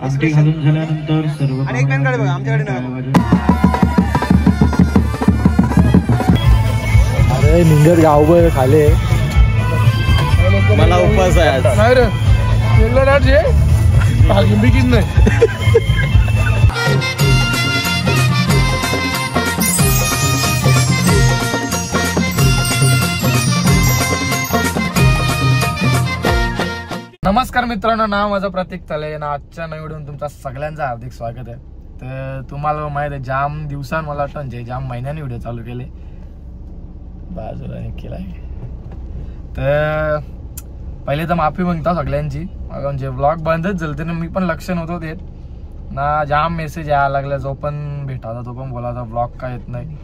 आमटी घालून झाल्यानंतर सर्व अरे निंगत गावभर खाले मला उपवास आहे नमस्कार मित्रांनो, नाव माझं प्रतीक तले ना. आजच्या नवीन व्हिडिओ तुमचं सगळ्यांचं हार्दिक स्वागत आहे. तर तुम्हाला माहित आहे जाम दिवसांनी मला वाटतं जाम महिन्याने व्हिडिओ चालू केले बाजूला केला आहे. तर पहिले तर माफी मागता सगळ्यांची, म्हणजे व्लॉग बंदच झालं तर मी पण लक्ष नव्हतं देत ना. जाम मेसेज यायला लागला, जो पण भेटायचा तो पण बोलायचा व्लॉग काय येत नाही.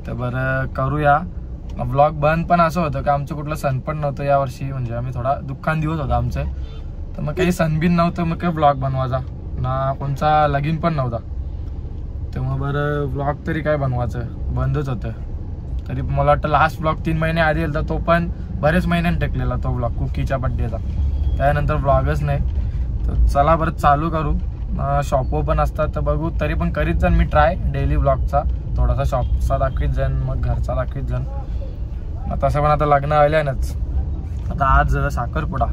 तर बरं करूया व्लॉग. बंद पण असं होतं की आमचं कुठलं सण पण नव्हतं यावर्षी, म्हणजे आम्ही थोडा दुःखान दिवस होता आमचं. तर मग काही सणबिन नव्हतं, मग काही व्लॉग बनवायचा ना, कोणचा लगीन पण नव्हता. तर मग बरं व्लॉग तरी काय बनवायचं, बंदच होतं. तरी मला वाटतं लास्ट व्लॉग 3 महिने आधी येईल, तर तो पण बरेच महिन्यांनी टेकलेला तो व्लॉग कुकीच्या बड्डेचा. त्यानंतर व्लॉगच नाही. तर चला बरं चालू करू. शॉपवर पण असतात तर बघू, तरी पण करीत जाण मी ट्राय डेली व्लॉगचा. थोडासा शॉपचा दाखवीत जाईन, मग घरचा दाखवीत जाईन. तसं पण आता लग्न आल्यानंच. आता आज साखरपुडा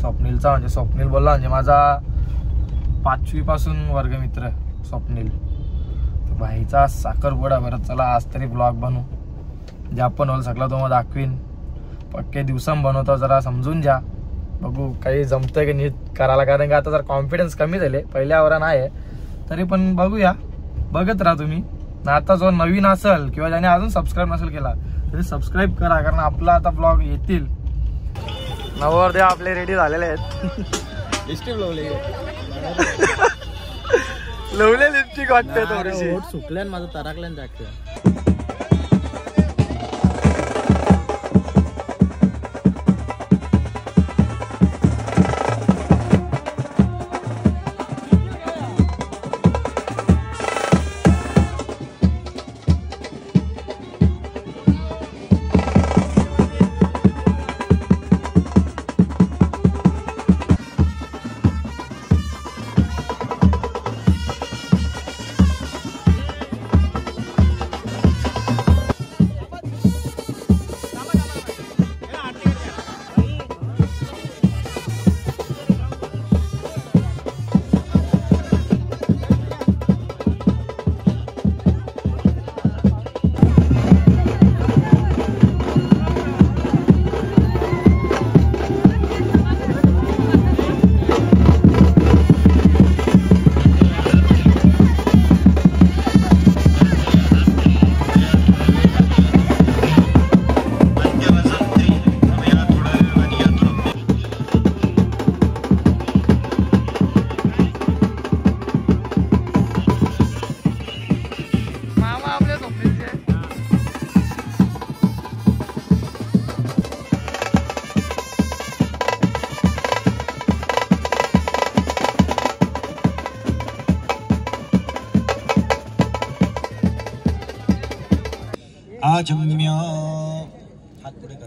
स्वप्नीलचा, म्हणजे स्वप्नील बोलला, म्हणजे माझा 5वी पासून वर्गमित्र स्वप्नील. तर भाईचा साखरपुडा. बरं चला आज तरी ब्लॉग बनवू, ज्या पण होईल सगळं तो मग दाखवीन. पक्के दिवसां बनवतो, जरा समजून घ्या. बघू काही जमतंय की नीट करायला, कारण की आता जर कॉन्फिडन्स कमी झाले, पहिल्यावर नाही तरी पण बघूया. बघत राहा तुम्ही. आता जो नवीन असेल किंवा ज्याने अजून सबस्क्राईब नसेल केला तरी सबस्क्राईब करा, कारण आपला आता ब्लॉग येतील. नवरदेव आपले रेडी झालेले आहेत. लिपस्टिक लवले लिपस्टिक वाटते थोडीशी सुकल्यान माझं तराकल्यान जागते.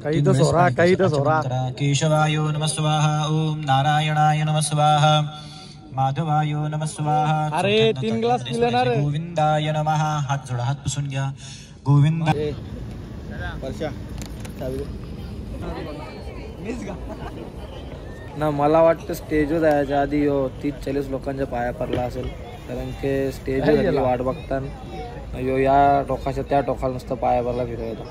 काही तर सोरा, काही तर सोरा. केशवाय नमः स्वाहा, ओम नारायणाय नमः स्वाहा, माधवाय नमः स्वाहा. अरे 3 ग्लास पिले ना रे. गोविंदाय नमः. हात जोडा, हात पुसून घ्या. गोविंदा ना. मला वाटतं स्टेजवर जायच्या आधी 30-40 लोकांच्या पाया पडला असेल, कारण की स्टेजवर वाट बघताना या टोकाच्या त्या टोकाला नुसतं पाया पडला फिरवायचा.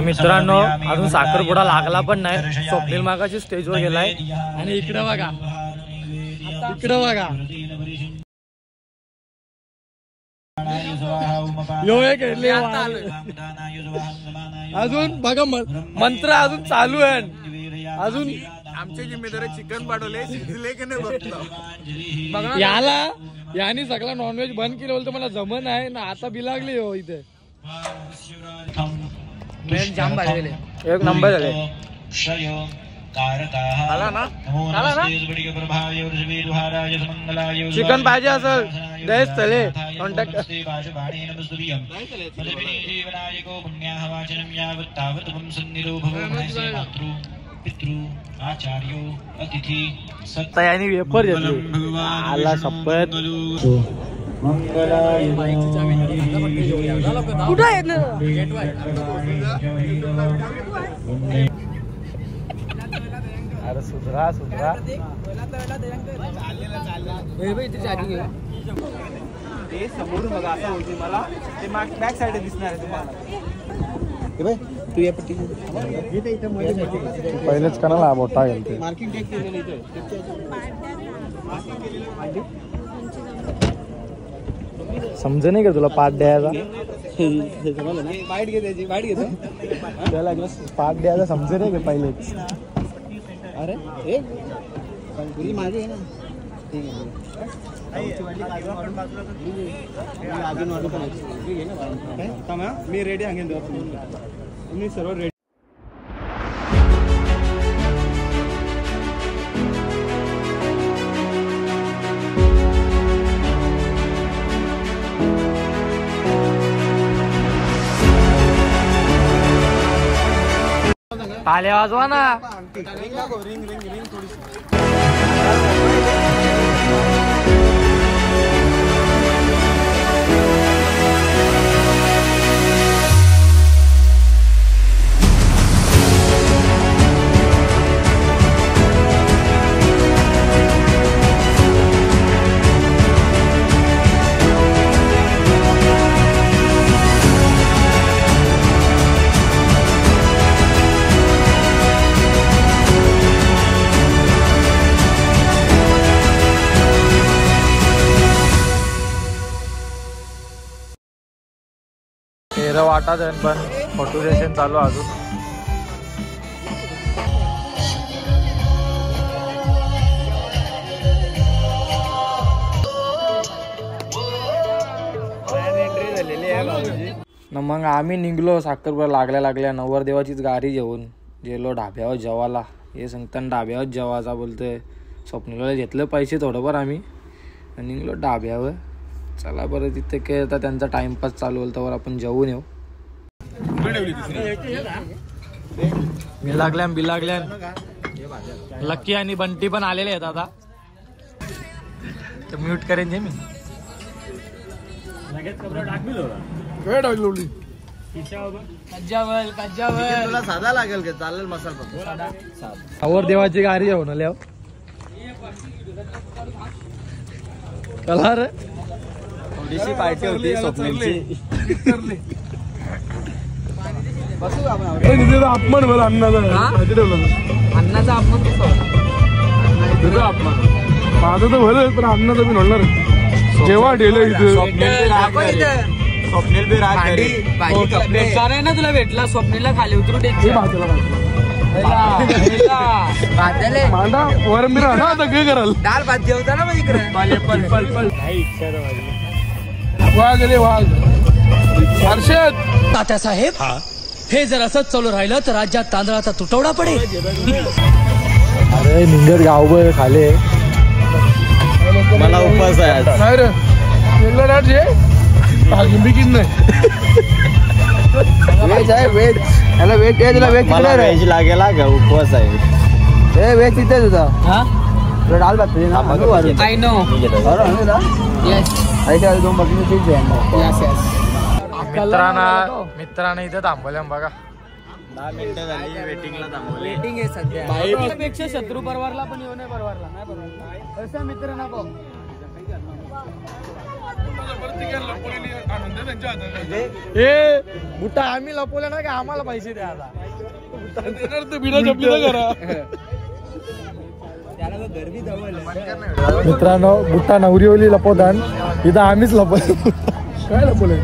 मित्रांनो अजून साखरपुडा लागला पण नाही. स्वप्नील मागाशी स्टेजवर गेलाय आणि इकडे बघा, इकडे बघा. अजून बघा मंत्र अजून चालू आहे, अजून आमची जिम्मेदारी चिकन पाठवले शिजले की नाही बघतो याला याने सगळं नॉनव्हेज बंद केलं बोलतो मला जमन आहे ना आता बिलागली हो इथे जाम भारी एक नंबर झाले चिकन पाहिजे असेल देश चले कॉन्टॅक्ट याने वेपर घेतली आला शपथ कुठं आहे ना अरे सुधरा सुधरा ते समोर बघा असं होती मला ते बॅक साइड दिसणार आहे तुम्हाला तू या पट्टी पहिलेच कणाला मोठा गेलते मार्किंग टेक केलेलं इथे समजे नाही का तुला पाठ द्यायचा वाईट घे त्याची वाईट घेतो त्याला पाठ द्यायचा समजे नाही का पहिलेच अरे एक पुरी माझी आहे ना ठीक आहे मी रेडी आहे तुम्ही सर्व रेडी ताल्या वाजवा ना रिंग थोडीशी वाटत आहे पण फोटो सेशन चालू अजून मग आम्ही निघलो साखरपुडा लागल्या नवरदेवाचीच गाडी घेऊन गेलो ढाब्यावर जेवायला हे सांगताना ढाब्यावर जेवायचा बोलतोय स्वप्नीला घेतलं पैसे थोडंफार आम्ही निघलो ढाब्यावर चला बरं तिथे काय आता त्यांचा टाइमपास चालू होईल तर आपण जेवून येऊ बिलागल्या लक्की आणि बंटी पण आलेले आहेत आता तर म्यूट करेन मी तुला साधा लागेल का चालेल मसाला आवर देवाची गाडी घेऊन आल्या कलर थोडीशी पार्टी होती स्वप्नीलची अपमान बोला अन्नाचा अपमान अपमान माझं तर भलं पण अन्नाचं बी म्हणणार जेव्हा डेलं इथे स्वप्नील बी राग ना तुला भेटला स्वप्नीला खाली उतरू मांडा वर मी राहणार आता काय कराल दाल भात जेवता ना मग इकडे वाघ रे वाघ हर्षद तात्यासाहेब हे जर असंच चालू राहिलं तर राज्यात तांदळाचा तुटवडा पडेल अरे निंगत गावभर खाले मला उपास आहे नाही रे वेज आहे वेज याला वेज आहे तुला वेज लागेल का उपवास आहे वेज तिथे तुझा डाल भात आय नो मित्रांना इथे थांबवल्या बघा 10 मिनिटं झाली वेटिंगला थांबवले वेटिंग आहे सध्या पेक्षा शत्रू परवारला पण येऊ नाही परवारला नाही परवारला असं मित्र ना बघ ए बुटा आम्ही लपवले ना का आम्हाला पैसे द्या आता बिना जपली करा मित्रांनो बुट्टा नवरीवली लपवतान इथं आम्हीच लपवतो काय लपवलंय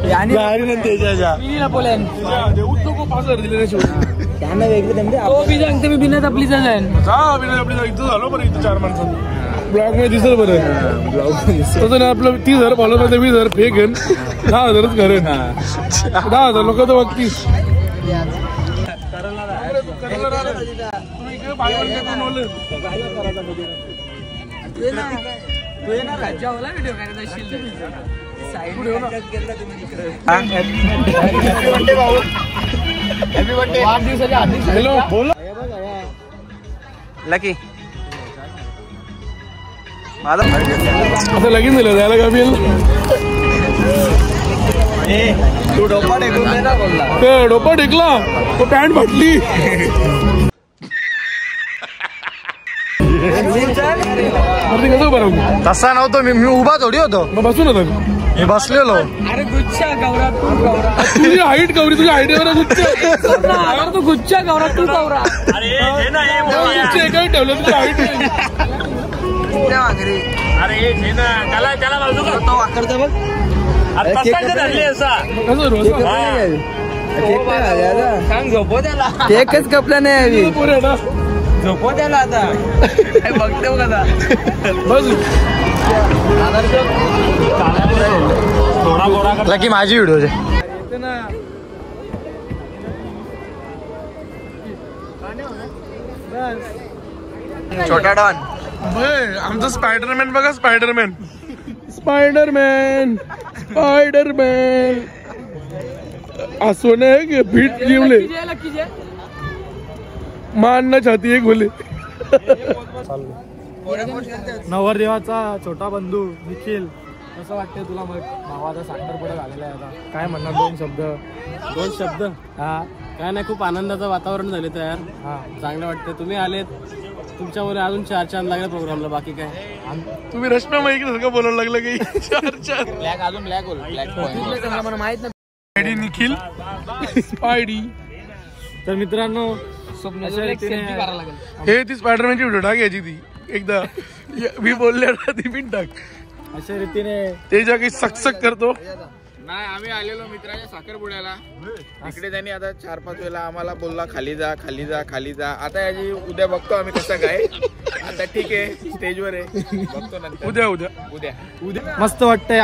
त्यांना वेगळं तो बी सांगते मी बिना तपलीचा जाईन. इथं झालो बरं इथं 4 माणसांनी ब्लॉग मध्ये दिसल बरं. तसं नाही आपलं 30,000 फॉलो मध्ये 20,000 फेक आहे 10,000च घर आहे. 10,000 लोक तर बघतीस. हॅलो बोला लकी असं लगीन दिलं त्याला का बिल तू डोपा टेकून नाही ना बोलला. डोपा टेकला तो पॅन्ट फाटली. कसं बरं तसा नव्हतो मी उभा थोडी होतो. मग बसून होतो मी बसलेलो. अरे गुच्छा गौरा तू गौरा. तुझी हाईट गौरी तुझ्या हाईटवर तू गुच्छा गौरा तू गौरा. एकाही ठेवलं तुझी हाईट सांग झोपो त्याला. केकच कपला नाही झोपो त्याला आता. बघते बघ आता. लकी माझी व्हिडिओ आहे. छोटा डॉन आमचं स्पायडरमॅन बघा. स्पायडरमॅन स्पायडरमॅन स्पायडरमॅन असो नाही भीट जीवले मानना छाती एक बोले. नवरदेवाचा छोटा बंधू निखिल कसं वाटतंय तुला? मग भावाचा साखरपुडा झालेला आहे आता. काय म्हणणार 2 शब्द? 2 शब्द हा काय नाही, खूप आनंदाचं वातावरण झाले तयार. हा चांगलं वाटतं. तुम्ही आलेत, तुमच्यामुळे अजून 4 चांद लागले प्रोग्रामला. बाकी काय तुम्ही रश्म्या माहिती सारखं बोलायला लागलं की 4 ब्लॅक अजून ब्लॅक होल ब्लॅक मला माहित नाही. स्पायडी निखिल स्पायडी. तर मित्रांनो हे ती स्पायडरमॅनची व्हिडिओ टाक याची ती एकदा मी बोलले ती पण टाक. अशा रीतीने ते ज्या काही सक्सक करतो. नाही आम्ही आलेलो मित्राच्या साखरपुड्याला. इकडे त्यांनी आता 4-5 वेळा आम्हाला बोलला खाली जा खाली जा खाली जा. आता याची उद्या बघतो आम्ही कसं काय. आता ठीक आहे स्टेजवर आहे बघतो नंतर. उद्या उद्या उद्या मस्त वाटतंय.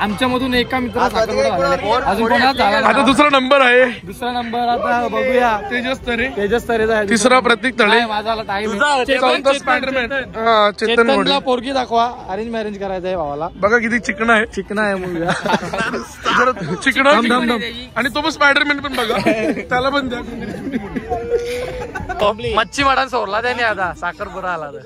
आमच्यामधून एका मित्राचा साखरपुडा झालेला आहे. अजून कोणाचा झाला नाही. आता दुसरा नंबर आहे. दुसरा नंबर आता बघूया. तेजस तरे. तेजस तरेचा आहे. तिसरा प्रतीक तळे. नाही, माझा टाइम. चौथा स्पायडरमॅन चेतन चेतनला मोडे. पोरगी दाखवा. अरेंज मॅरेज करायचं आहे भावाला. बघा किती चिकना आहे. चिकना आहे मुलगा. जरा चिकना आणि तो पण स्पायडरमॅन पण बघा त्याला पण द्या. मच्छी मटण सोडला त्याने आता साखरपुडा आला तर.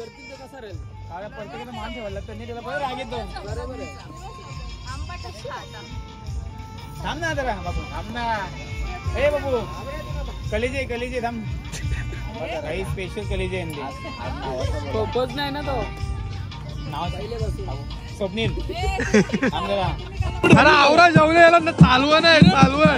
कलेजे कलेजे थांब. काही स्पेशल कलेजे नाही ना तो. स्वप्नील अरे आवरा जेवले याला चालवा नाही चालवा.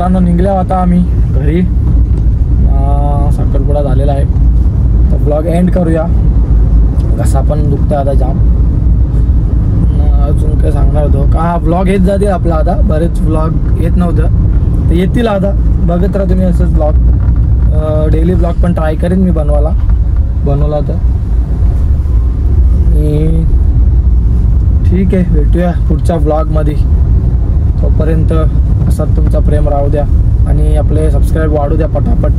मित्रांनो निघल्या आता आम्ही घरी. साखरपुडा झालेला आहे तर ब्लॉग एंड करूया. घसा पण दुखतं आता जाम. अजून काय सांगणार होतो का, हा ब्लॉग येत जाते आपला. आता बरेच ब्लॉग येत नव्हतं तर येतील आता. बघत राहा तुम्ही असंच ब्लॉग. डेली ब्लॉग पण ट्राय करेन मी बनवला तर. आणि ठीक आहे, भेटूया पुढच्या ब्लॉगमध्ये. तोपर्यंत असं तुमचा प्रेम राहू द्या आणि आपले सबस्क्राईब वाढू द्या पटापट.